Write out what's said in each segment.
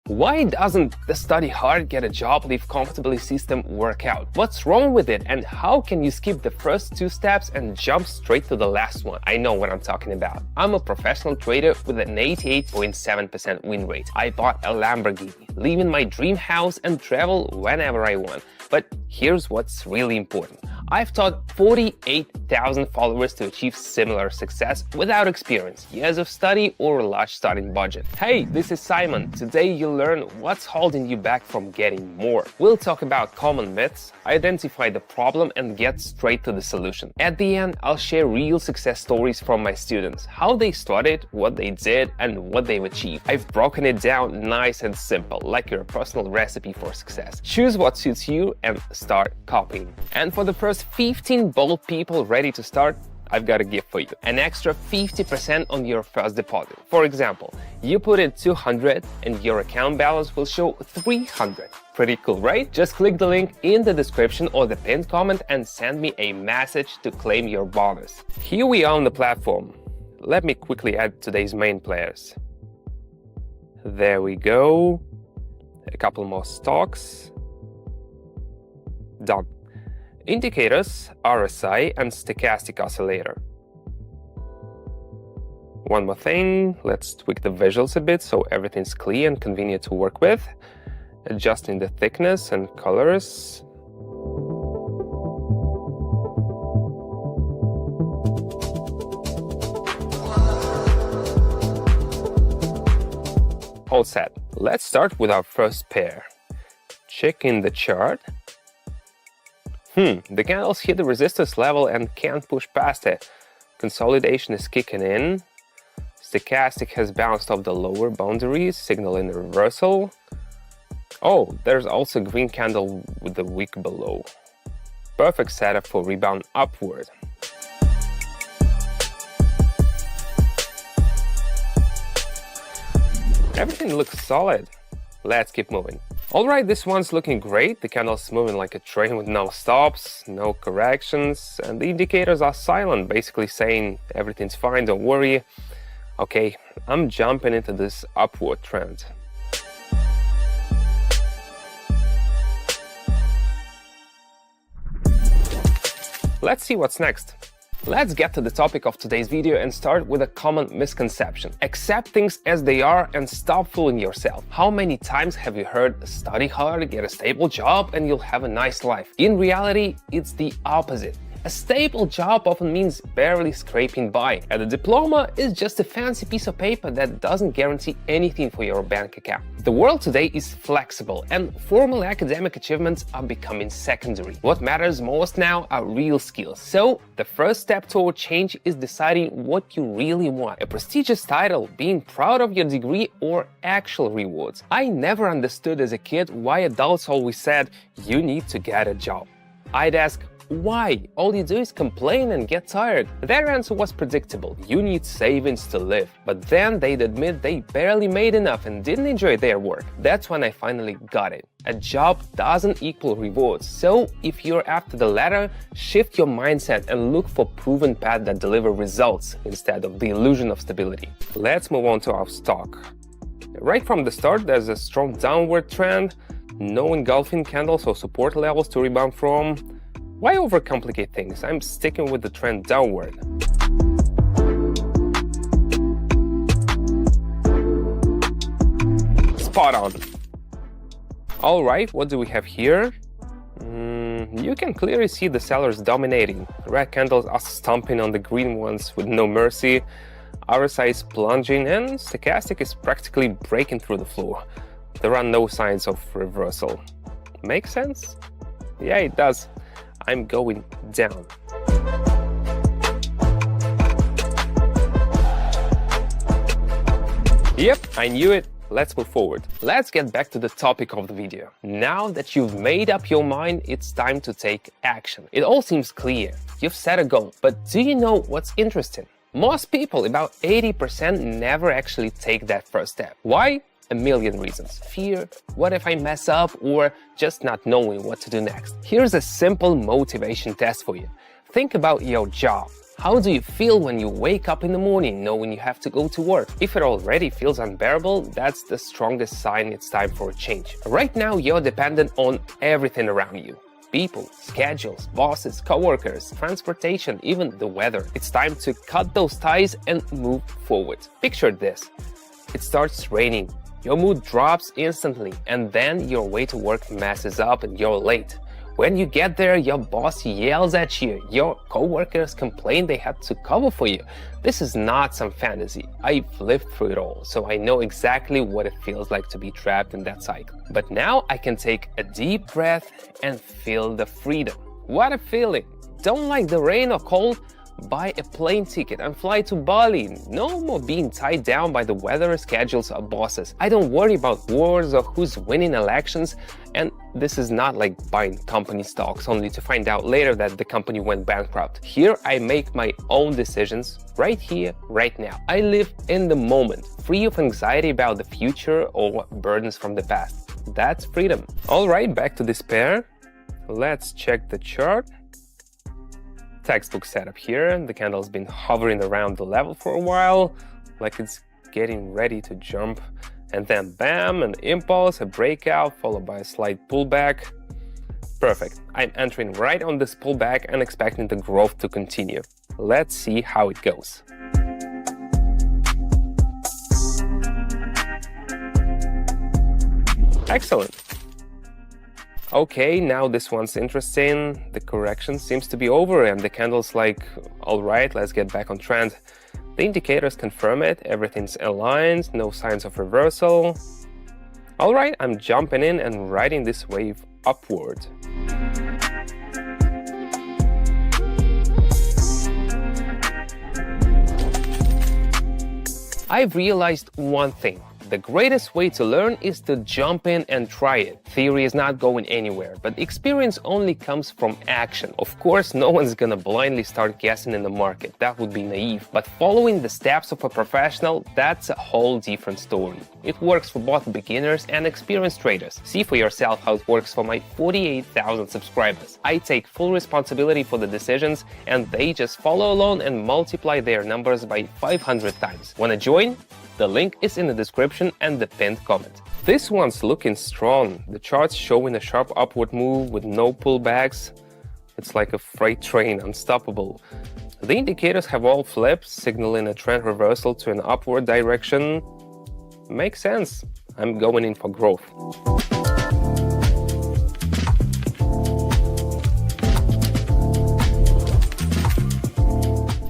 Why doesn't the study hard, get a job, live comfortably system work out? What's wrong with it, and how can you skip the first two steps and jump straight to the last one? I know what I'm talking about. I'm a professional trader with an 88.7% win rate. I bought a Lamborghini, live in my dream house, and travel whenever I want. But here's what's really important. I've taught 48,000 followers to achieve similar success without experience, years of study, or a large starting budget. Hey, this is Simon. Today you'll learn what's holding you back from getting more. We'll talk about common myths, identify the problem, and get straight to the solution. At the end, I'll share real success stories from my students, how they started, what they did, and what they've achieved. I've broken it down nice and simple, like your personal recipe for success. Choose what suits you and start copying. And for the first 15 bold people ready to start, I've got a gift for you. An extra 50% on your first deposit. For example, you put in 200 and your account balance will show 300. Pretty cool, right? Just click the link in the description or the pinned comment and send me a message to claim your bonus. Here we are on the platform. Let me quickly add today's main players. There we go. A couple more stocks. Done. Indicators, RSI, and stochastic oscillator. One more thing, let's tweak the visuals a bit so everything's clear and convenient to work with. Adjusting the thickness and colors. All set. Let's start with our first pair. Check in the chart. The candles hit the resistance level and can't push past it. Consolidation is kicking in. Stochastic has bounced off the lower boundaries, signaling a reversal. Oh, there's also a green candle with the wick below. Perfect setup for rebound upward. Everything looks solid. Let's keep moving. Alright, this one's looking great. The candle's moving like a train with no stops, no corrections, and the indicators are silent, basically saying everything's fine, don't worry. Okay, I'm jumping into this upward trend. Let's see what's next. Let's get to the topic of today's video and start with a common misconception. Accept things as they are and stop fooling yourself. How many times have you heard, study hard, get a stable job, and you'll have a nice life? In reality, it's the opposite. A stable job often means barely scraping by, and a diploma is just a fancy piece of paper that doesn't guarantee anything for your bank account. The world today is flexible, and formal academic achievements are becoming secondary. What matters most now are real skills. So, the first step toward change is deciding what you really want. A prestigious title, being proud of your degree, or actual rewards. I never understood as a kid why adults always said, "You need to get a job." I'd ask, why? All you do is complain and get tired. Their answer was predictable. You need savings to live. But then they'd admit they barely made enough and didn't enjoy their work. That's when I finally got it. A job doesn't equal rewards. So if you're after the latter, shift your mindset and look for proven paths that deliver results instead of the illusion of stability. Let's move on to our stock. Right from the start, there's a strong downward trend. No engulfing candles or support levels to rebound from. Why overcomplicate things? I'm sticking with the trend downward. Spot on. Alright, what do we have here? You can clearly see the sellers dominating. Red candles are stomping on the green ones with no mercy. RSI is plunging and stochastic is practically breaking through the floor. There are no signs of reversal. Make sense? Yeah, it does. I'm going down. Yep, I knew it. Let's move forward. Let's get back to the topic of the video. Now that you've made up your mind, it's time to take action. It all seems clear. You've set a goal, but do you know what's interesting? Most people, about 80%, never actually take that first step. Why? A million reasons. Fear, what if I mess up, or just not knowing what to do next. Here's a simple motivation test for you. Think about your job. How do you feel when you wake up in the morning knowing you have to go to work? If it already feels unbearable, that's the strongest sign it's time for a change. Right now, you're dependent on everything around you. People, schedules, bosses, coworkers, transportation, even the weather. It's time to cut those ties and move forward. Picture this. It starts raining. Your mood drops instantly, and then your way to work messes up and you're late. When you get there, your boss yells at you, your coworkers complain they had to cover for you. This is not some fantasy. I've lived through it all, so I know exactly what it feels like to be trapped in that cycle. But now I can take a deep breath and feel the freedom. What a feeling! Don't like the rain or cold? Buy a plane ticket and fly to Bali. No more being tied down by the weather, schedules, or bosses. I don't worry about wars or who's winning elections. And this is not like buying company stocks only to find out later that the company went bankrupt. Here I make my own decisions right here, right now. I live in the moment, free of anxiety about the future or burdens from the past. That's freedom. All right, back to despair. Let's check the chart. Textbook setup here. The candle's been hovering around the level for a while, like it's getting ready to jump. And then bam, an impulse, a breakout, followed by a slight pullback. Perfect. I'm entering right on this pullback and expecting the growth to continue. Let's see how it goes. Excellent. Okay, now this one's interesting. The correction seems to be over and the candle's like, all right, let's get back on trend. The indicators confirm it, everything's aligned, no signs of reversal. All right, I'm jumping in and riding this wave upward. I've realized one thing. The greatest way to learn is to jump in and try it. Theory is not going anywhere, but experience only comes from action. Of course, no one's gonna blindly start guessing in the market. That would be naive. But following the steps of a professional, that's a whole different story. It works for both beginners and experienced traders. See for yourself how it works for my 48,000 subscribers. I take full responsibility for the decisions, and they just follow along and multiply their numbers by 500 times. Wanna join? The link is in the description and the pinned comment. This one's looking strong. The chart's showing a sharp upward move with no pullbacks. It's like a freight train, unstoppable. The indicators have all flipped, signaling a trend reversal to an upward direction. Makes sense. I'm going in for growth.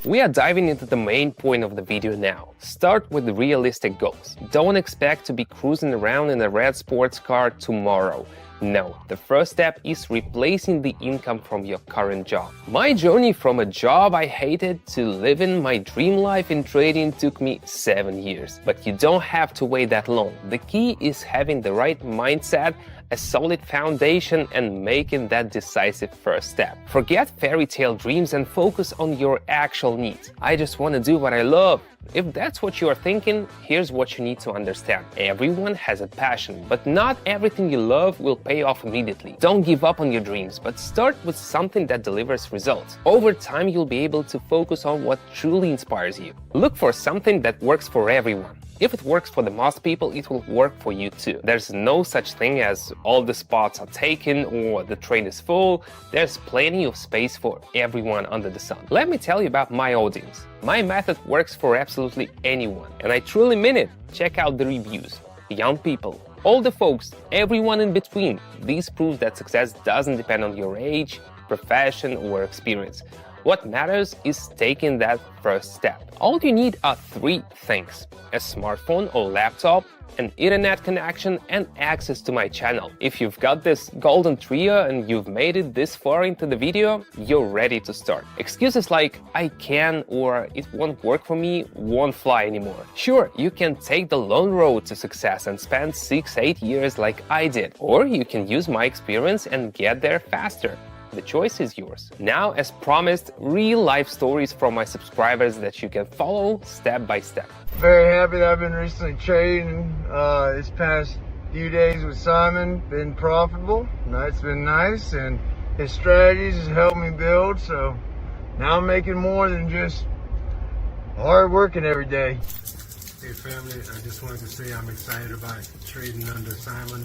We are diving into the main point of the video now. Start with realistic goals. Don't expect to be cruising around in a red sports car tomorrow. No, the first step is replacing the income from your current job. My journey from a job I hated to living my dream life in trading took me 7 years. But you don't have to wait that long. The key is having the right mindset, a solid foundation, and making that decisive first step. Forget fairy tale dreams and focus on your actual needs. I just want to do what I love. If that's what you are thinking, here's what you need to understand. Everyone has a passion, but not everything you love will pay off immediately. Don't give up on your dreams, but start with something that delivers results. Over time, you'll be able to focus on what truly inspires you. Look for something that works for everyone. If it works for the most people, it will work for you too. There's no such thing as all the spots are taken or the train is full. There's plenty of space for everyone under the sun. Let me tell you about my audience. My method works for absolutely anyone, and I truly mean it. Check out the reviews. Young people, older folks, everyone in between. This proves that success doesn't depend on your age, profession, or experience. What matters is taking that first step. All you need are 3 things: a smartphone or laptop, an internet connection, and access to my channel. If you've got this golden trio and you've made it this far into the video, you're ready to start. Excuses like "I can" or "it won't work for me" won't fly anymore. Sure, you can take the long road to success and spend 6-8 years like I did, or you can use my experience and get there faster. The choice is yours. Now, as promised, real-life stories from my subscribers that you can follow step by step. Very happy that I've been recently trading this past few days with Simon. Been profitable. It's been nice, and his strategies has helped me build, so Now I'm making more than just hard working every day. Hey family, I just wanted to say I'm excited about trading under Simon.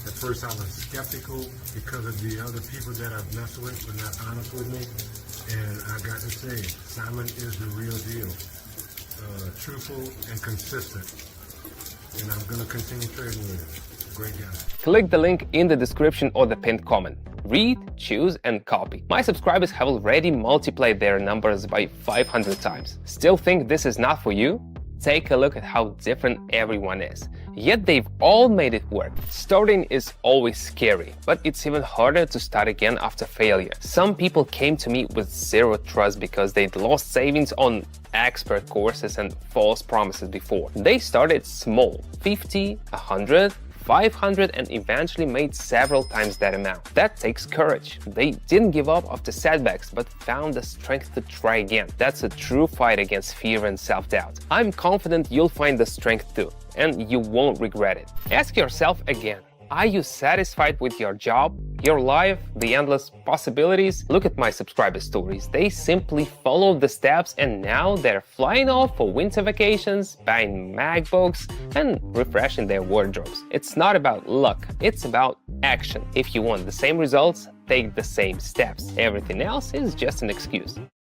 At first I was skeptical because of the other people that I've messed with were not honest with me. And I got to say, Simon is the real deal. Truthful and consistent. And I'm going to continue trading with him. Great guy. Click the link in the description or the pinned comment. Read, choose, and copy. My subscribers have already multiplied their numbers by 500 times. Still think this is not for you? Take a look at how different everyone is. Yet they've all made it work. Starting is always scary, but it's even harder to start again after failure. Some people came to me with zero trust because they'd lost savings on expert courses and false promises before. They started small, 50, 100, 500, and eventually made several times that amount. That takes courage. They didn't give up after setbacks, but found the strength to try again. That's a true fight against fear and self-doubt. I'm confident you'll find the strength too, and you won't regret it. Ask yourself again, are you satisfied with your job, your life, the endless possibilities? Look at my subscriber stories. They simply followed the steps and now they're flying off for winter vacations, buying MacBooks, and refreshing their wardrobes. It's not about luck, it's about action. If you want the same results, take the same steps. Everything else is just an excuse.